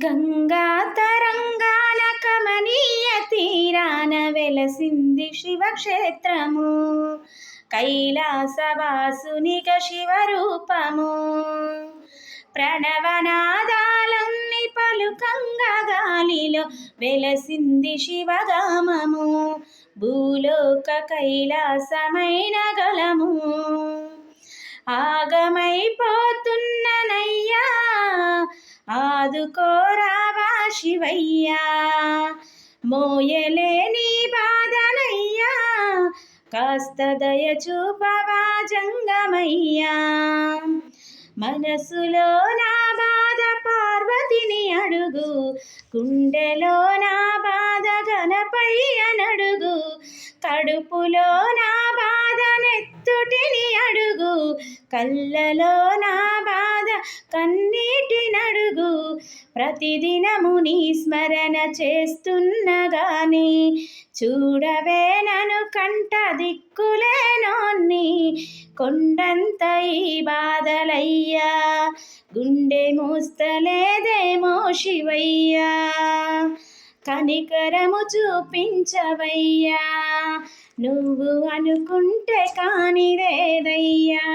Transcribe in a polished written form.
గంగా తరంగాల కమనీయ తీరాన వెలసింది శివక్షేత్రము. కైలాసవాసునిక శివరూపము. ప్రణవనాదాలన్నీ పలుకంగా గాలిలో వెలసింది శివగామము. భూలోక కైలాసమైన గలము. ఆగమైపోతున్ననయ్యా ఆదుకోరావా శివయ్యా. మోయలేని బాధనయ్యా కాస్త దయ చూపవా జంగమయ్యా. మనసులో నా బాధ పార్వతిని అడుగు, గుండెలో నా బాధ గణపయ్యనడుగు. కడుపులో నా బాధ నెత్తుటిని అడుగు, కళ్ళలో నా బాధ కన్నీటినడుగు. ప్రతిదినము నీ స్మరణ చేస్తున్నగాని చూడవే నను కంట దిక్కులేనోన్ని. కొండంత ఈ బాధలయ్యా గుండె మోస్తలేదేమో శివయ్యా. కనికరము చూపించవయ్యా, నువ్వు అనుకుంటే కానిదేదయ్యా.